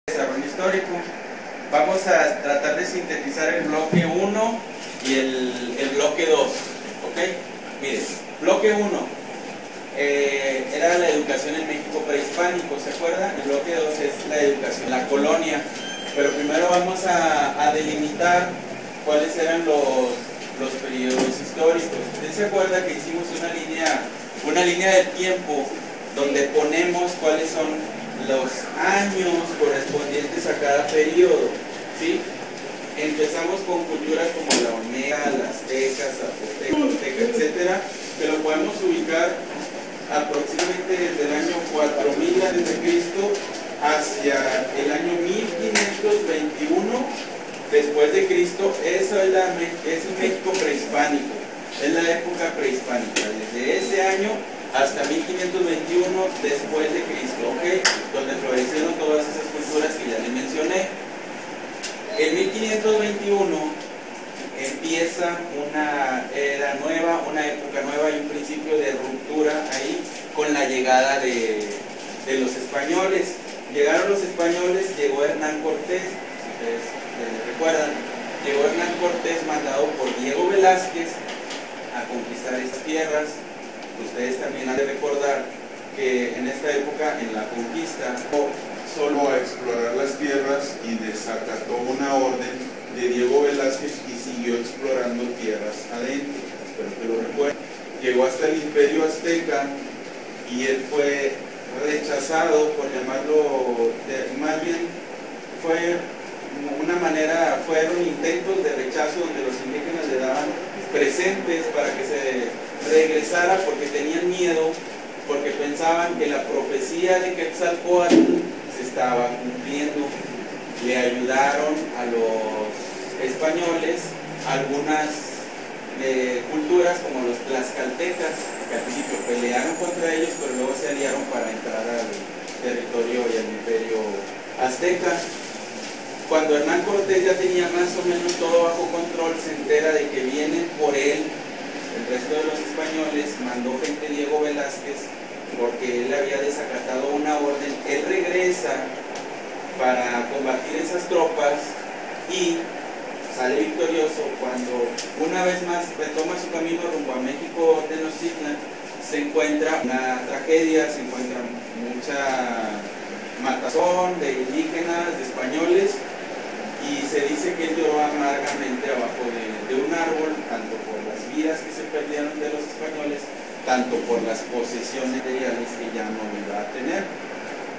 Desarrollo histórico. Vamos a tratar de sintetizar el bloque 1 y el bloque 2. ¿Ok? Miren, bloque 1 era la educación en México prehispánico, ¿se acuerdan? El bloque 2 es la educación, la colonia. Pero primero vamos a delimitar cuáles eran los periodos históricos. ¿Usted se acuerda que hicimos una línea del tiempo donde ponemos cuáles son los años correspondientes a cada periodo? ¿Sí? Empezamos con culturas como la olmeca, las aztecas, azteca, etcétera, que lo podemos ubicar aproximadamente desde el año 4000 a.C. hacia el año 1521 después de Cristo. Eso es el México prehispánico, es la época prehispánica, desde ese año hasta 1521 después de Cristo, ¿ok? Donde florecieron todas esas culturas que ya les mencioné. En 1521 empieza una era nueva, una época nueva y un principio de ruptura ahí con la llegada de los españoles. Llegaron los españoles, llegó Hernán Cortés, si ustedes recuerdan, llegó Hernán Cortés mandado por Diego Velázquez a conquistar estas tierras. Ustedes también han de recordar que en esta época, en la conquista, solo a explorar las tierras y desacató una orden de Diego Velázquez y siguió explorando tierras adentro. Espero que lo recuerden. Llegó hasta el Imperio Azteca y él fue rechazado, por llamarlo, más bien fue una manera, fueron intentos de rechazo donde los indígenas le daban presentes para que se regresara porque tenían miedo, porque pensaban que la profecía de Quetzalcóatl se estaba cumpliendo. Le ayudaron a los españoles algunas culturas como los tlaxcaltecas, que al principio pelearon contra ellos, pero luego se aliaron para entrar al territorio y al imperio azteca. Cuando Hernán Cortés ya tenía más o menos todo bajo control, se entera de que vienen por él el resto de los españoles, mandó gente Diego Velázquez porque él había desacatado una orden. Él regresa para combatir esas tropas y sale victorioso cuando una vez más retoma su camino rumbo a México Tenochtitlan. Se encuentra una tragedia, se encuentra mucha matazón de indígenas, de españoles, y se dice que él lloró amargamente abajo de un árbol, tanto por las vidas que se perdieron de los españoles, tanto por las posesiones materiales que ya no iba a tener.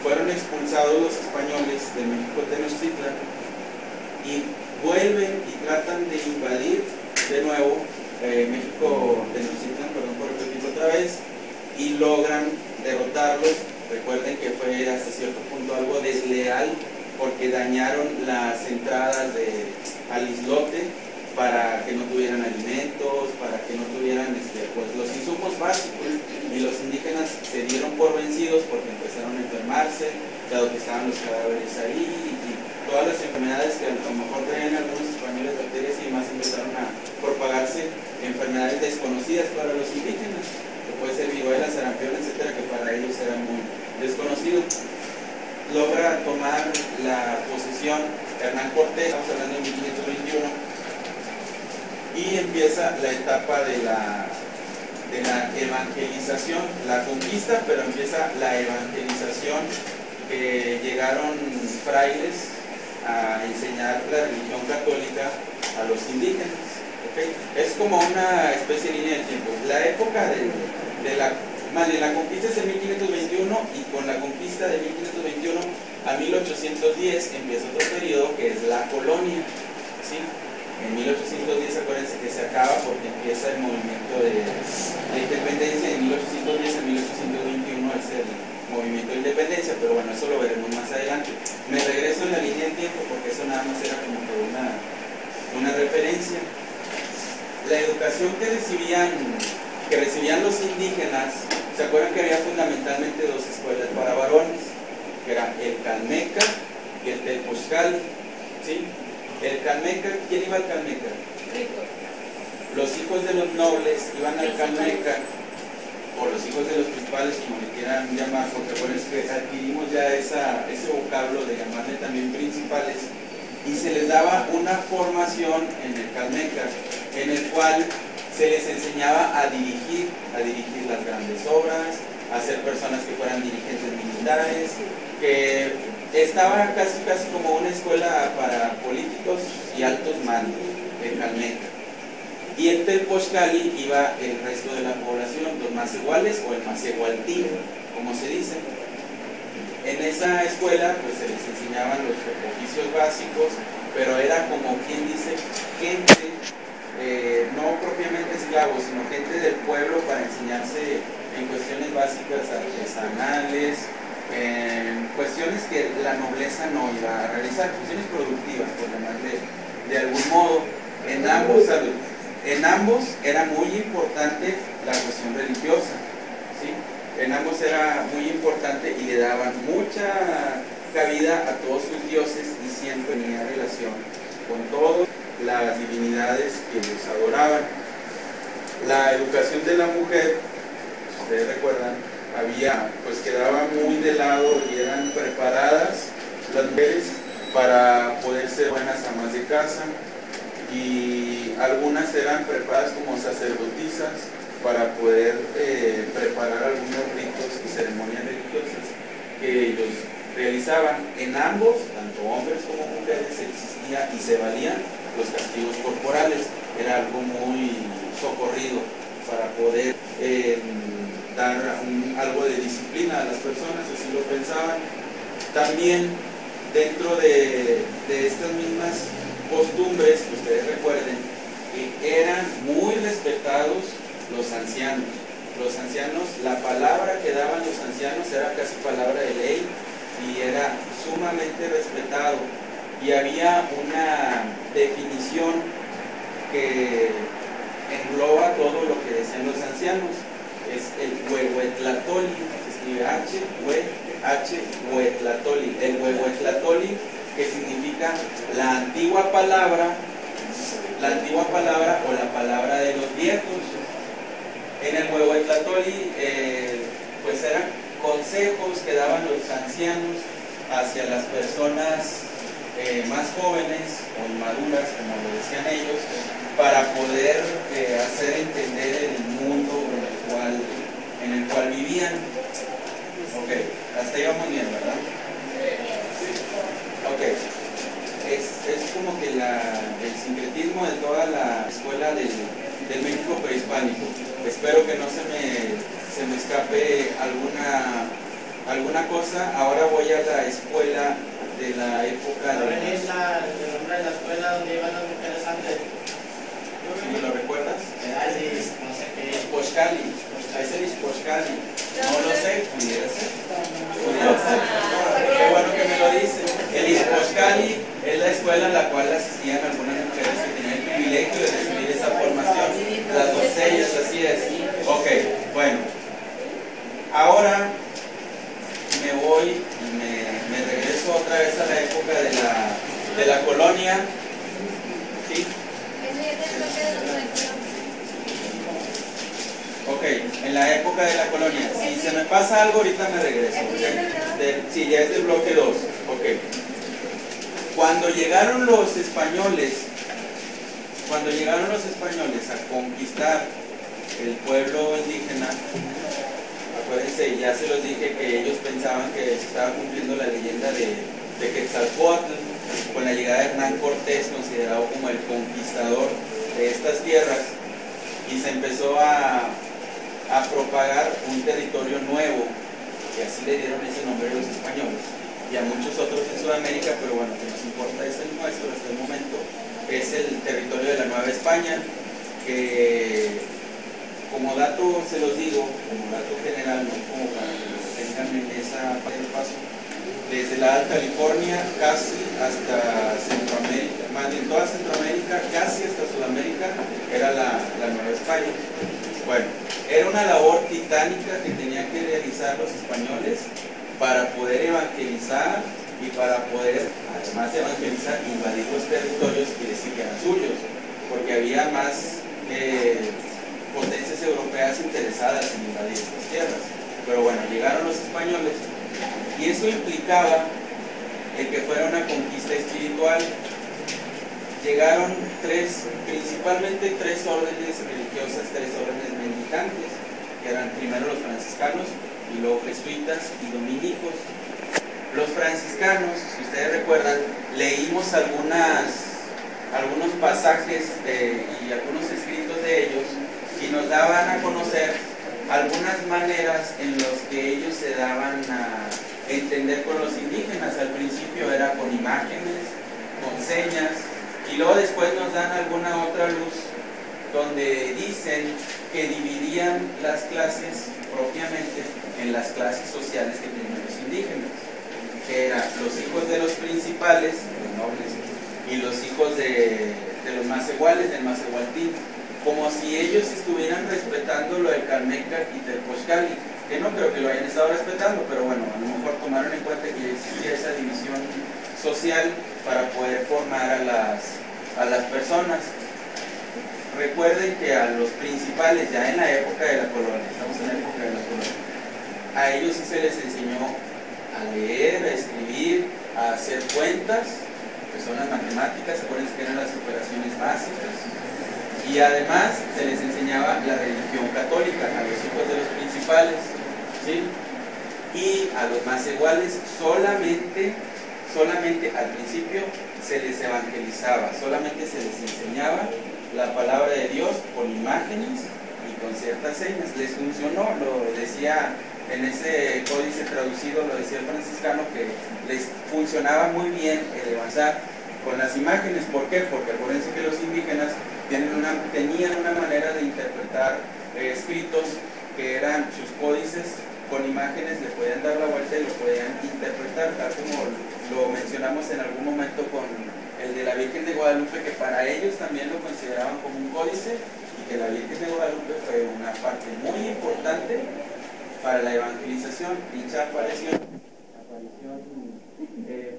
Fueron expulsados los españoles de México Tenochtitlan y vuelven y tratan de invadir de nuevo México Tenochtitlan, perdón por repetirlo otra vez, y logran derrotarlos. Recuerden que fue hasta cierto punto algo desleal porque dañaron las entradas al islote para que no tuvieran alimentos, para que no tuvieran pues, los insumos básicos, y los indígenas se dieron por vencidos porque empezaron a enfermarse, dado que estaban los cadáveres ahí, y todas las enfermedades que a lo mejor traían algunos españoles, bacterias y demás, empezaron a propagarse, enfermedades desconocidas para los indígenas, que puede ser viruela, sarampión, etcétera, que para ellos era muy desconocido. Logra tomar la posesión Hernán Cortés, estamos hablando de 1521, y empieza la etapa de la evangelización, la conquista, pero empieza la evangelización, que llegaron frailes a enseñar la religión católica a los indígenas. ¿Okay? Es como una especie de línea de tiempo. La época la conquista es en 1521, y con la conquista de 1521 a 1810 empieza otro periodo que es la colonia. ¿Sí? En 1810 acuérdense que se acaba porque empieza el movimiento de independencia. En 1810 a 1821 es el movimiento de independencia, pero bueno, eso lo veremos más adelante. Me regreso en la línea de tiempo porque eso nada más era como que una referencia. La educación que recibían los indígenas, ¿se acuerdan que había fundamentalmente dos escuelas para varones? Que eran el Calmeca y el Telpochcali, ¿sí? El Calmeca, ¿quién iba al Calmeca? Los hijos de los nobles iban al Calmeca, o los hijos de los principales, como le quieran llamar, porque bueno, es que adquirimos ya ese vocablo de llamarle también y se les daba una formación en el Calmeca, en el cual se les enseñaba a dirigir las grandes obras, a ser personas que fueran dirigentes militares, que estaba casi como una escuela para políticos y altos mandos, el Calmeca. Y en Telpochcali iba el resto de la población, los más iguales o el masehualtín, como se dice. En esa escuela pues se les enseñaban los oficios básicos, pero era como quien dice, gente, no propiamente esclavos, sino gente del pueblo para enseñarse en cuestiones básicas artesanales, en cuestiones que la nobleza no iba a realizar, cuestiones productivas, por llamarle de algún modo. En ambos era muy importante la cuestión religiosa, ¿sí? En ambos era muy importante y le daban mucha cabida a todos sus dioses y siempre tenía relación con todas las divinidades que los adoraban. La educación de la mujer, si ustedes recuerdan, pues quedaba muy de lado y eran preparadas las mujeres para poder ser buenas amas de casa, y algunas eran preparadas como sacerdotisas para poder preparar algunos ritos y ceremonias religiosas que ellos realizaban. En ambos, tanto hombres como mujeres, existía y se valían los castigos corporales. Era algo muy socorrido para poder dar algo de disciplina a las personas, así lo pensaban. También dentro de estas mismas costumbres, que ustedes recuerden, que eran muy respetados los ancianos. Los ancianos, la palabra que daban los ancianos era casi palabra de ley y era sumamente respetado. Y había una definición que engloba todo lo que decían los ancianos. Es el huehuetlatoli, se escribe H-Huetlatoli. El huehuetlatoli, que significa la antigua palabra o la palabra de los viejos. En el huehuetlatoli pues eran consejos que daban los ancianos hacia las personas más jóvenes o inmaduras, como lo decían ellos, para poder hacer entender el mundo en el cual vivían. Ok, hasta ahí vamos bien, ¿verdad? Ok, es como que el sincretismo de toda la escuela del México prehispánico. Espero que no se me escape alguna cosa. Ahora voy a la escuela de la época de... ¿No venís el nombre de la escuela donde iban las mujeres antes? ¿Sí me lo recuerdas? No sé qué. Ixpochcali. Es el Ixpochcali. No lo sé, pudiera ser. Qué bueno que me lo dicen. El Ixpochcali es la escuela en la cual asistían algunas mujeres que tenían el privilegio de recibir esa formación. Las doncellas, así es. Ok, bueno. Ahora me voy y me regreso otra vez a la época de la colonia. ¿Sí? Ok, en la época de la colonia. Si se me pasa algo, ahorita me regreso. ¿Okay? Sí, ya es del bloque 2. Ok. Cuando llegaron los españoles a conquistar el pueblo indígena, acuérdense, ya se los dije que ellos pensaban que se estaba cumpliendo la leyenda de Quetzalcóatl, con la llegada de Hernán Cortés, considerado como el conquistador de estas tierras, y se empezó a propagar un territorio nuevo, y así le dieron ese nombre a los españoles, y a muchos otros en Sudamérica, pero bueno, que nos importa es el nuestro hasta el momento. Es el territorio de la Nueva España, que como dato se los digo, como dato general, no como para que lo tengan en esa parte del paso, desde la Alta California casi hasta Centroamérica, más bien toda Centroamérica, casi hasta Sudamérica, era la Nueva España. Bueno, era una labor titánica que tenían que realizar los españoles para poder evangelizar y para poder, además de evangelizar, invadir los territorios que decir que eran suyos, porque había más potencias europeas interesadas en invadir estas tierras. Pero bueno, llegaron los españoles y eso implicaba el que fuera una conquista espiritual. llegaron principalmente tres órdenes religiosas, tres órdenes mendicantes, que eran primero los franciscanos y luego jesuitas y dominicos. Los franciscanos, si ustedes recuerdan, leímos algunos pasajes y algunos escritos de ellos y nos daban a conocer algunas maneras en las que ellos se daban a entender con los indígenas. Al principio era con imágenes, con señas, y luego después nos dan alguna otra luz donde dicen que dividían las clases propiamente en las clases sociales que tenían los indígenas, que eran los hijos de los principales, los nobles, y los hijos de los macehuales, del macehualtín, como si ellos estuvieran respetando lo del Calmecac y del Poxcali, que no creo que lo hayan estado respetando, pero bueno, a lo mejor tomaron en cuenta que existía esa división social para poder formar a las personas. Recuerden que a los principales, ya en la época de la colonia, estamos en la época de la colonia, a ellos sí se les enseñó a leer, a escribir, a hacer cuentas, que son las matemáticas, acuérdense que eran las operaciones básicas, y además se les enseñaba la religión católica a los hijos de los principales, ¿sí? Y a los más iguales solamente al principio se les evangelizaba, solamente se les enseñaba la palabra de Dios con imágenes y con ciertas señas. Les funcionó, lo decía en ese códice traducido, lo decía el franciscano, que les funcionaba muy bien el avanzar con las imágenes. ¿Por qué? Porque acuérdense que los indígenas tenían una manera de interpretar escritos que eran sus códices con imágenes, le podían dar la vuelta y lo podían interpretar, tal como lo mencionamos en algún momento con el de la Virgen de Guadalupe, que para ellos también lo consideraban como un códice, y que la Virgen de Guadalupe fue una parte muy importante para la evangelización. Dicha aparición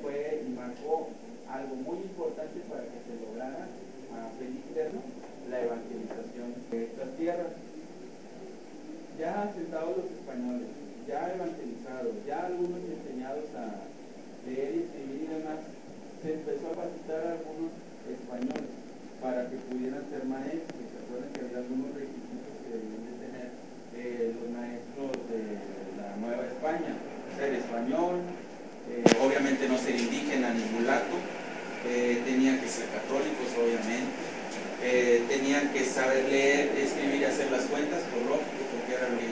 fue y marcó algo muy importante para que se lograra a fe interno la evangelización de estas tierras. Ya asentados los españoles, ya evangelizados, ya algunos enseñados a leer y escribir y demás, se empezó a capacitar a algunos españoles para que pudieran ser maestros. ¿Se acuerdan que había algunos requisitos que debían de tener los maestros de la Nueva España? Ser español, obviamente no ser indígena ni mulato, tenían que ser católicos, obviamente, tenían que saber leer, escribir y hacer las cuentas, por lógico, porque era lo que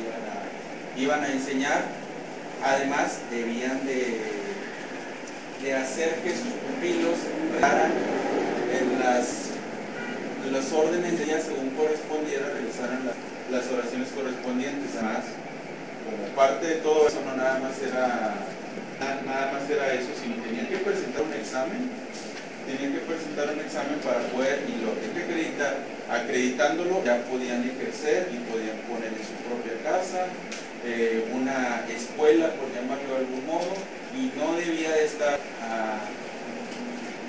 iban a enseñar. Además, debían de hacer que sus pupilos rezaran en las órdenes de ellas según correspondiera, realizaran las oraciones correspondientes. Además, como parte de todo eso, no nada más era eso, sino tenían que presentar un examen. Para poder, y lo que hay que acreditar, acreditándolo ya podían ejercer y podían poner en su propia casa una escuela, por llamarlo de algún modo, y no debía de estar a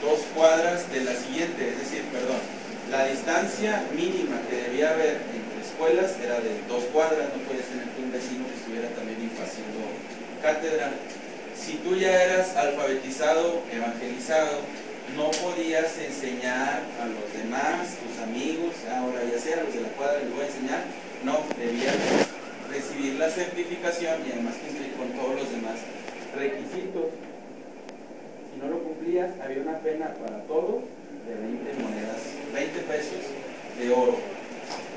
2 cuadras de la siguiente, es decir, la distancia mínima que debía haber entre escuelas era de 2 cuadras, no podías tener un vecino que estuviera también impartiendo cátedra. Si tú ya eras alfabetizado, evangelizado, no podías enseñar a los demás, tus amigos, ahora ya sea los de la cuadra les voy a enseñar, no, debías recibir la certificación y además cumplir con todos los demás requisitos. Si no lo cumplías, había una pena para todos de 20 monedas, 20 pesos de oro.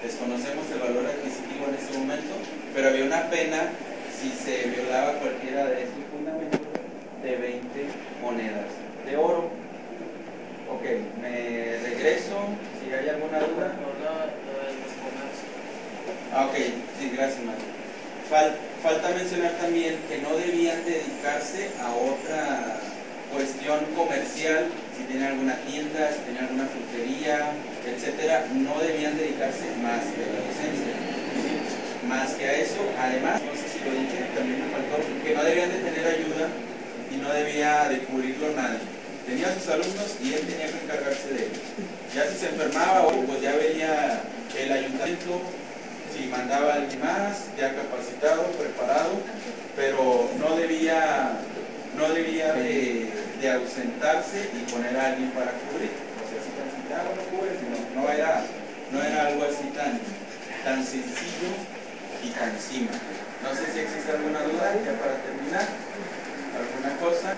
Desconocemos el valor adquisitivo en este momento, pero había una pena si se violaba cualquiera de estos fundamentos de 20 monedas de oro. Ok, me regreso, si hay alguna duda. Ok, sí, gracias, Mario. Falta mencionar también que no debían dedicarse a otra cuestión comercial, si tenían alguna tienda, si tenían alguna frutería, etcétera, no debían dedicarse más que a la docencia. ¿Sí? Más que a eso, además, no sé si lo dije, también me faltó, que no debían de tener ayuda y no debía de cubrirlo nadie. Tenía a sus alumnos y él tenía que encargarse de ellos. Ya si se enfermaba, pues ya venía el ayuntamiento, si mandaba a alguien más, ya capacitado, preparado, pero no debía de ausentarse y poner a alguien para cubrir. O sea, así cubres, no era algo así tan sencillo y tan simple. No sé si existe alguna duda ya para terminar, alguna cosa.